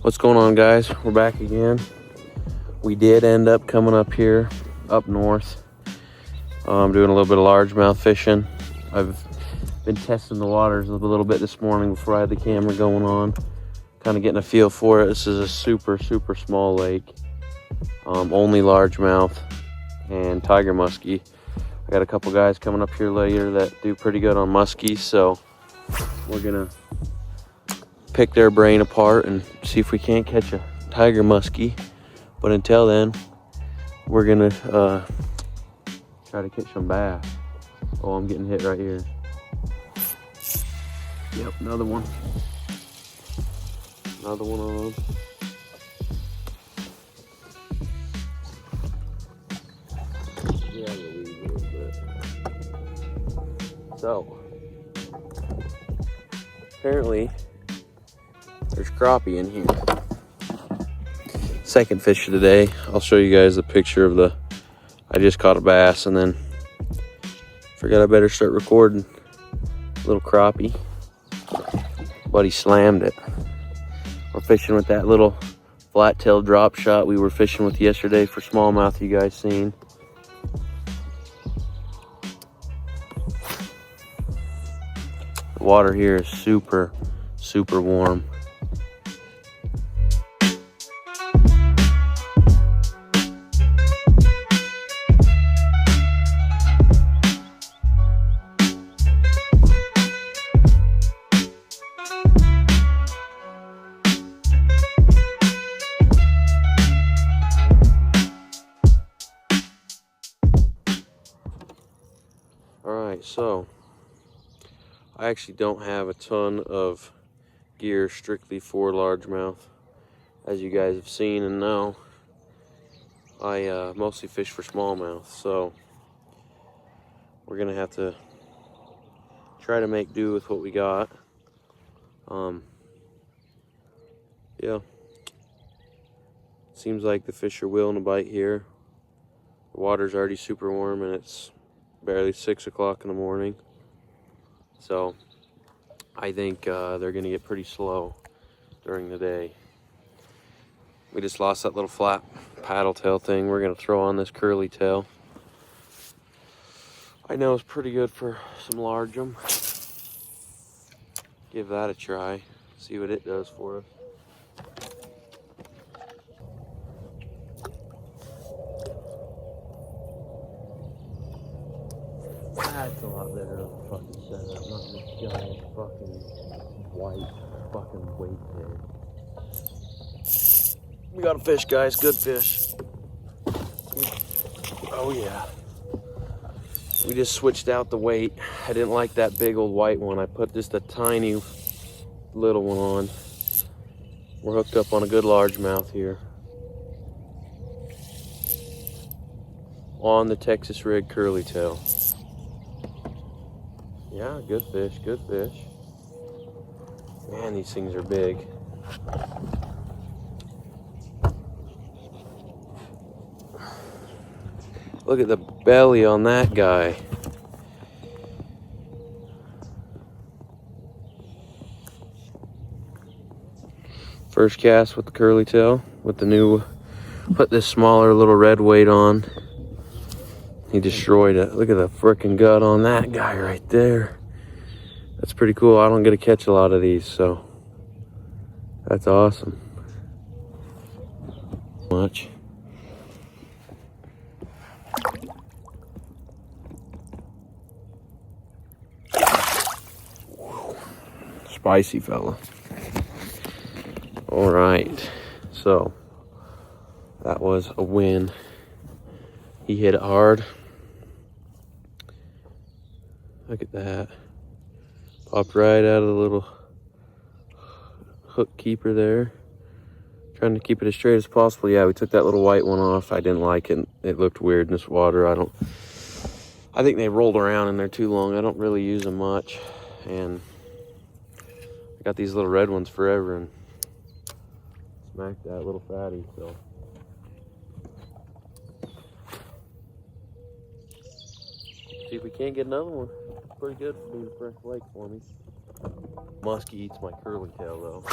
What's going on, guys? We're back again. We did end up coming up here up north, doing a little bit of largemouth fishing. I've been testing the waters a little bit this morning before I had the camera going on, kind of getting a feel for it. This is a super small lake, only largemouth and tiger muskie. I got a couple guys coming up here later that do pretty good on muskies, so we're gonna pick their brain apart and see if we can't catch a tiger muskie. But until then, we're gonna try to catch some bass. Oh, I'm getting hit right here. Yep, another one. Another one on. Yeah, I'm gonna leave a little bit. So, apparently, there's crappie in here. Second fish of the day. I'll show you guys the picture of I just caught a bass and then forgot I better start recording. Little crappie. Buddy slammed it. We're fishing with that little flat tail drop shot we were fishing with yesterday for smallmouth, you guys seen. The water here is super warm. Alright, so I actually don't have a ton of gear strictly for largemouth. As you guys have seen and know, I mostly fish for smallmouth, so we're gonna have to try to make do with what we got. Yeah, seems like the fish are willing to bite here. The water's already super warm and it's barely 6 o'clock in the morning, so I think they're gonna get pretty slow during the day. We just lost that little flat paddle tail thing. We're gonna throw on this curly tail. I know it's pretty good for some largem. Give that a try, see what it does for us. That's a lot better of a fucking setup, not this giant fucking white fucking weight head. We got a fish, guys, good fish. Oh yeah. We just switched out the weight. I didn't like that big old white one. I put just a tiny little one on. We're hooked up on a good largemouth here. On the Texas rig curly tail. Yeah, good fish, good fish. Man, these things are big. Look at the belly on that guy. First cast with the curly tail, with the new, put this smaller little red weight on. He destroyed it. Look at the freaking gut on that guy right there. That's pretty cool. I don't get to catch a lot of these, so that's awesome. Much. Spicy fella. All right, so that was a win. He hit it hard. Look at that. Popped right out of the little hook keeper there. Trying to keep it as straight as possible. Yeah, we took that little white one off. I didn't like it. It looked weird in this water. I think they rolled around in there too long. I don't really use them much. And I got these little red ones forever and smacked that little fatty, so. See if we can't get another one. Pretty good for being a fresh lake for me. Muskie eats my curly tail though.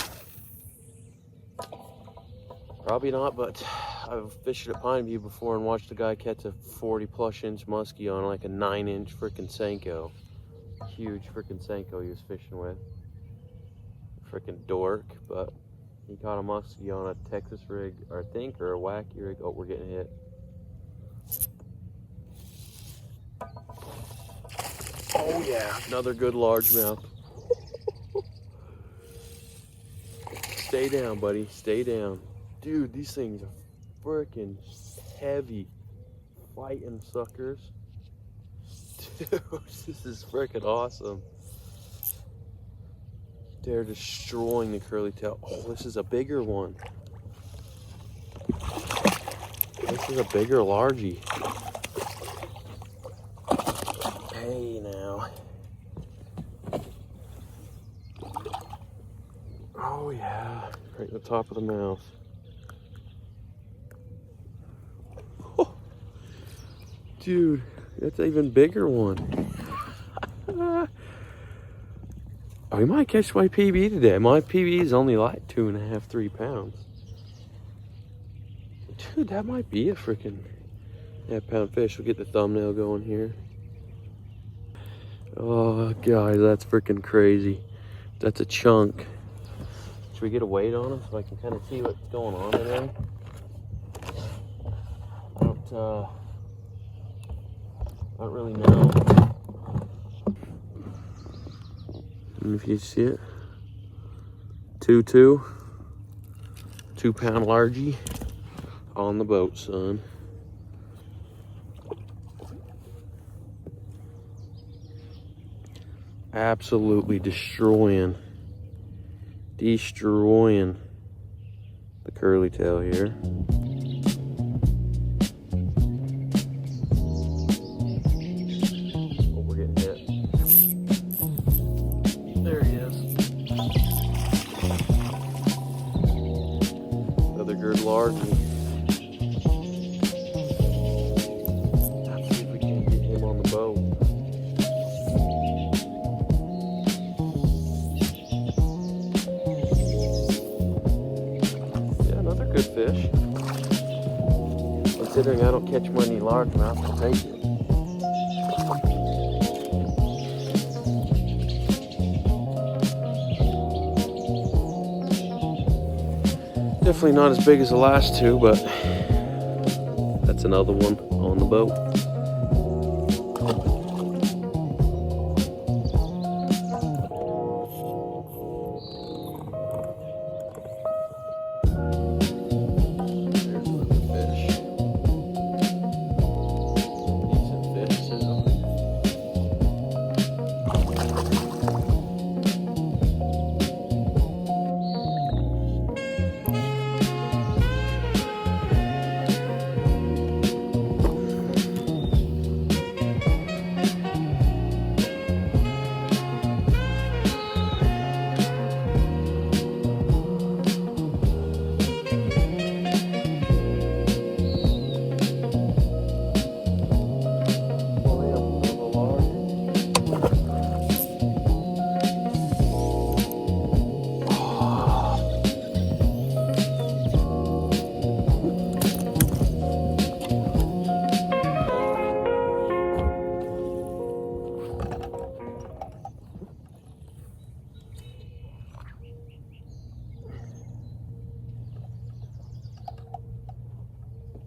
Probably not, but I've fished at Pine View before and watched a guy catch a 40+ inch muskie on like a 9-inch freaking Senko. Huge freaking Senko he was fishing with. Freaking dork, but he caught a muskie on a Texas rig, or I think, or a wacky rig. Oh, we're getting hit. Oh yeah, another good largemouth. Stay down, buddy, stay down. Dude, these things are freaking heavy. Fighting suckers. Dude, this is freaking awesome. They're destroying the curly tail. Oh, this is a bigger one. This is a bigger largie. Hey now. Oh yeah, right in the top of the mouth. Oh, dude, that's an even bigger one. I might catch my PB today. My PB is only like 2.5, 3 pounds. Dude, that might be a freaking half-pound fish. We'll get the thumbnail going here. Oh, guys, that's freaking crazy. That's a chunk. Should we get a weight on him so I can kind of see what's going on in there? I don't really know. And if you see it, 2 pound largie on the boat, son. Absolutely destroying the curly tail here. Oh, we're getting hit. There he is. Another good largie. Let's see if we can get him on the boat. Good fish. Considering I don't catch many largemouth, I'll take it. Definitely not as big as the last two, but that's another one on the boat.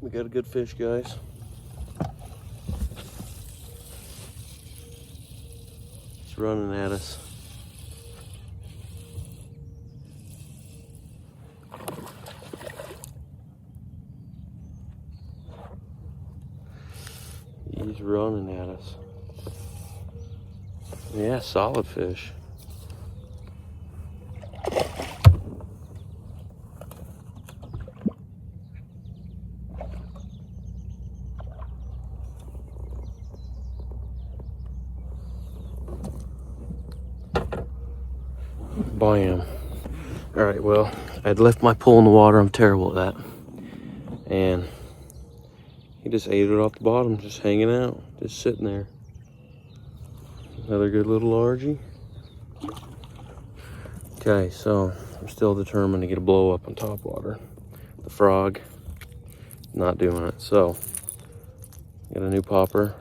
We got a good fish, guys. It's running at us. He's running at us. Yeah, solid fish. Bam. All right, well, I'd left my pole in the water. I'm terrible at that. And he just ate it off the bottom, just hanging out, just sitting there. Another good little largie. Okay, so I'm still determined to get a blow up on top water. the frog, not doing it. So, got a new popper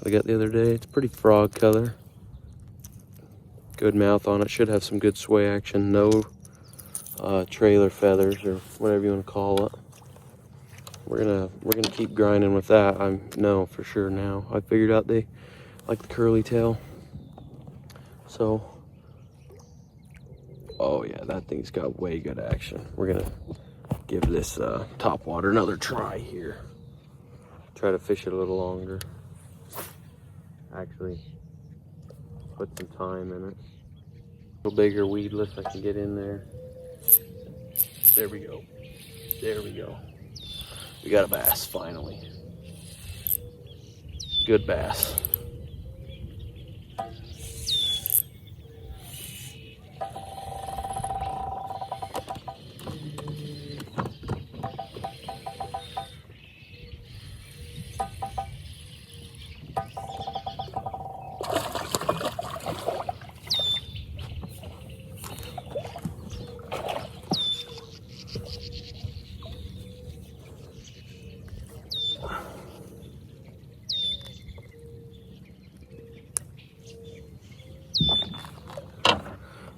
I got the other day. It's pretty frog color. Good mouth on it. Should have some good sway action. No trailer feathers or whatever you want to call it. We're gonna keep grinding with that. I know for sure now. I figured out they like the curly tail. So, oh yeah, that thing's got way good action. We're gonna give this top water another try here. Try to fish it a little longer. Actually, put some time in it. A little bigger weedless I can get in there. There we go. There we go. We got a bass finally. Good bass.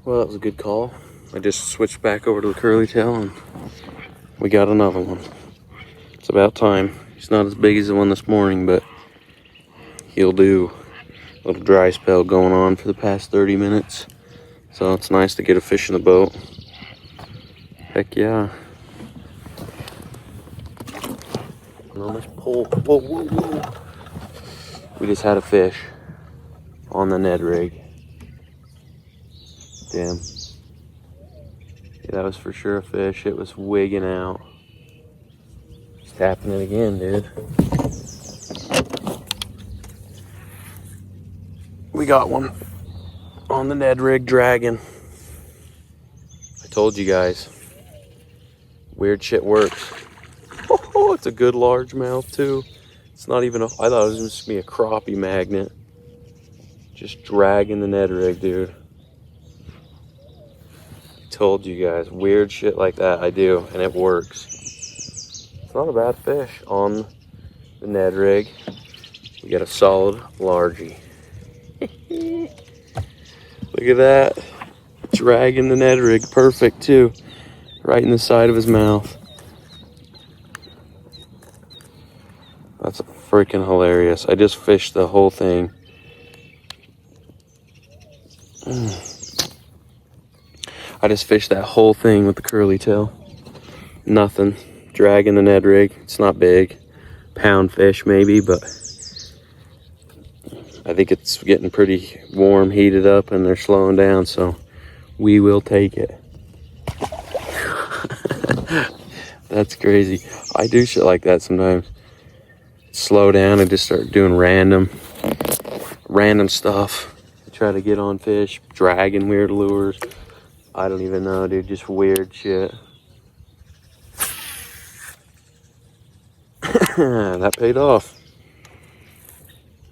Well, that was a good call. I just switched back over to the curly tail and we got another one. It's about time. He's not as big as the one this morning, but he'll do. A little dry spell going on for the past 30 minutes. So it's nice to get a fish in the boat. Heck yeah. Let's pull. Whoa, whoa, whoa. We just had a fish on the Ned rig. Damn. Yeah, that was for sure a fish. It was wigging out. Just tapping it again, dude. We got one on the Ned rig dragging. I told you guys. Weird shit works. Oh, it's a good largemouth too. It's not even a, I thought it was just gonna be a crappie magnet. Just dragging the Ned rig, dude. Told you guys, weird shit like that I do, and it works. It's not a bad fish on the Ned rig. We got a solid largie. Look at that, dragging the Ned rig, perfect too, right in the side of his mouth. That's freaking hilarious. I just fished the whole thing. I just fished that whole thing with the curly tail. Nothing. Dragging the Ned rig. It's not big. Pound fish maybe, but I think it's getting pretty warm, heated up, and they're slowing down, so we will take it. That's crazy. I do shit like that sometimes. Slow down and just start doing random stuff. Try to get on fish, dragging weird lures. I don't even know, dude, just weird shit. That paid off.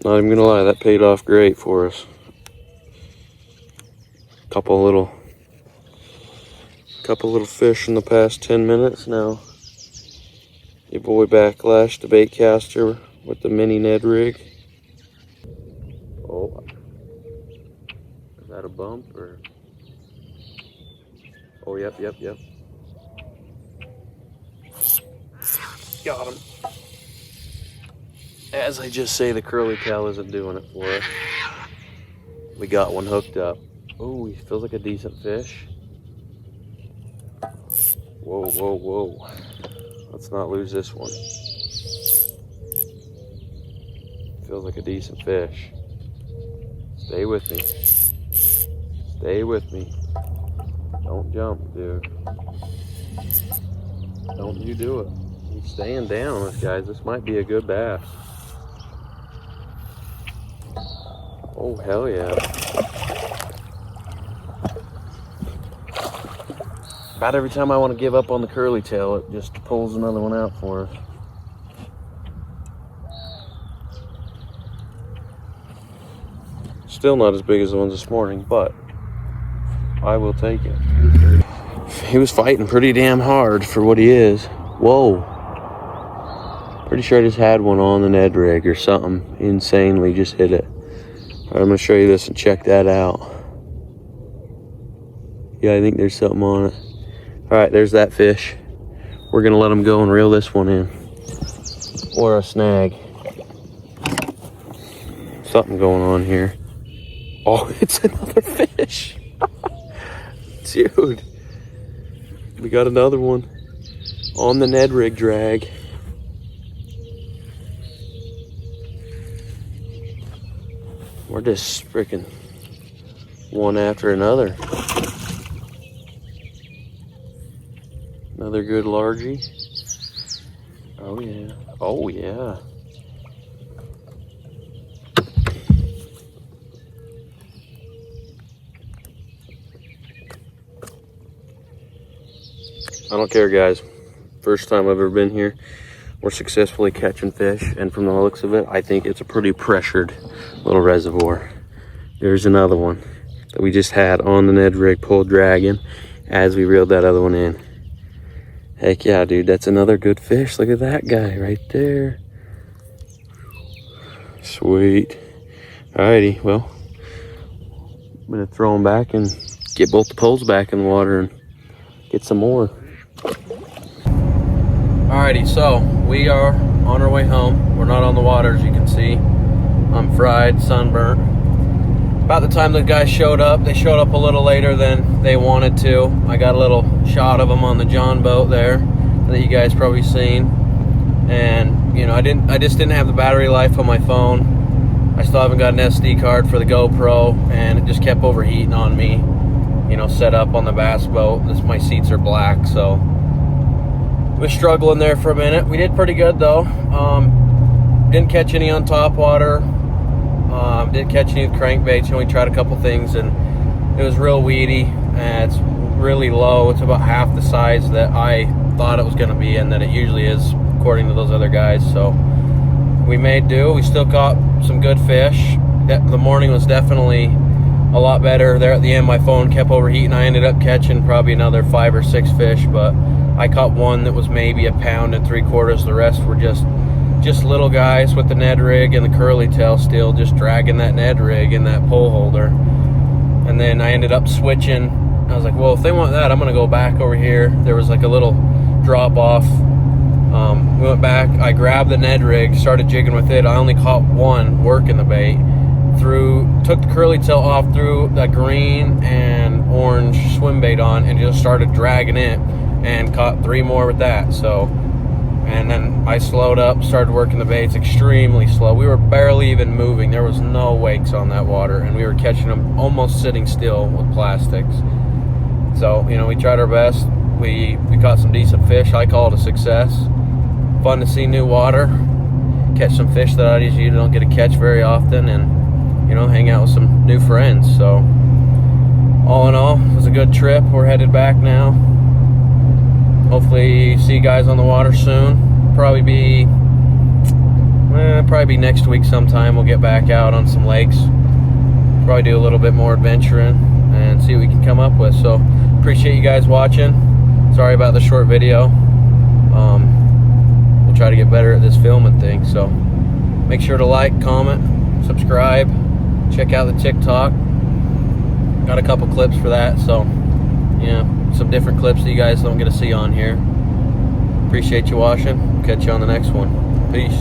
Not even gonna lie, that paid off great for us. Couple little fish in the past 10 minutes now. Your boy Backlash, the bait caster with the mini Ned rig. Oh, is that a bump or? Oh, yep. Got him. As I just say, the curly tail isn't doing it for us. We got one hooked up. Oh, he feels like a decent fish. Whoa. Let's not lose this one. Feels like a decent fish. Stay with me. Stay with me. Don't jump, dude. Don't you do it. He's staying down, guys. This might be a good bass. Oh, hell yeah. About every time I want to give up on the curly tail, it just pulls another one out for us. Still not as big as the ones this morning, but I will take it. he was fighting pretty damn hard for what he is. Whoa. Pretty sure I just had one on the Ned rig or something. Insanely just hit it. All right, I'm gonna show you this and check that out. Yeah, I think there's something on it. All right, there's that fish. We're gonna let him go and reel this one in. Or a snag. Something going on here. Oh, it's another fish. Dude. We got another one on the Ned rig drag. We're just freaking one after another. Another good largie. Oh yeah. Oh yeah. I don't care, guys. First time I've ever been here. We're successfully catching fish, and from the looks of it, I think it's a pretty pressured little reservoir. There's another one that we just had on the Ned rig pulled dragging as we reeled that other one in. Heck yeah, dude, that's another good fish. Look at that guy right there. Sweet. Alrighty, well, I'm gonna throw them back and get both the poles back in the water and get some more. Alrighty, so we are on our way home. We're not on the water, as you can see. I'm fried, sunburnt. About the time the guys showed up, they showed up a little later than they wanted to. I got a little shot of them on the John boat there that you guys probably seen. And you know, I just didn't have the battery life on my phone. I still haven't got an SD card for the GoPro, and it just kept overheating on me. You know, set up on the bass boat. My seats are black, so was struggling there for a minute. We did pretty good though. Didn't catch any on top water. Didn't catch any with crankbaits. You know, we tried a couple things and it was real weedy. And it's really low. It's about half the size that I thought it was going to be and that it usually is, according to those other guys. So we made do. We still caught some good fish. The morning was definitely a lot better. There at the end, my phone kept overheating. I ended up catching probably another 5 or 6 fish, but I caught one that was maybe 1 3/4 pounds. The rest were just little guys with the Ned rig and the curly tail still just dragging that Ned rig and that pole holder. And then I ended up switching. I was like, well, if they want that, I'm gonna go back over here. There was like a little drop off. We went back, I grabbed the Ned rig, started jigging with it. I only caught one working the bait. Took the curly tail off, threw the green and orange swim bait on, and just started dragging it and caught 3 more with that. So, and then I slowed up, started working the baits extremely slow. We were barely even moving. There was no wakes on that water, and we were catching them almost sitting still with plastics. So, you know, we tried our best. We caught some decent fish. I call it a success. Fun to see new water, catch some fish that I usually don't get to catch very often, and, you know, hang out with some new friends. So, all in all, it was a good trip. We're headed back now. Hopefully see you guys on the water soon. Probably be next week sometime. We'll get back out on some lakes. Probably do a little bit more adventuring and see what we can come up with. So appreciate you guys watching. Sorry about the short video. We'll try to get better at this filming thing. So make sure to like, comment, subscribe, check out the TikTok. Got a couple clips for that. So yeah, some different clips that you guys don't get to see on here. Appreciate you watching. Catch you on the next one. Peace.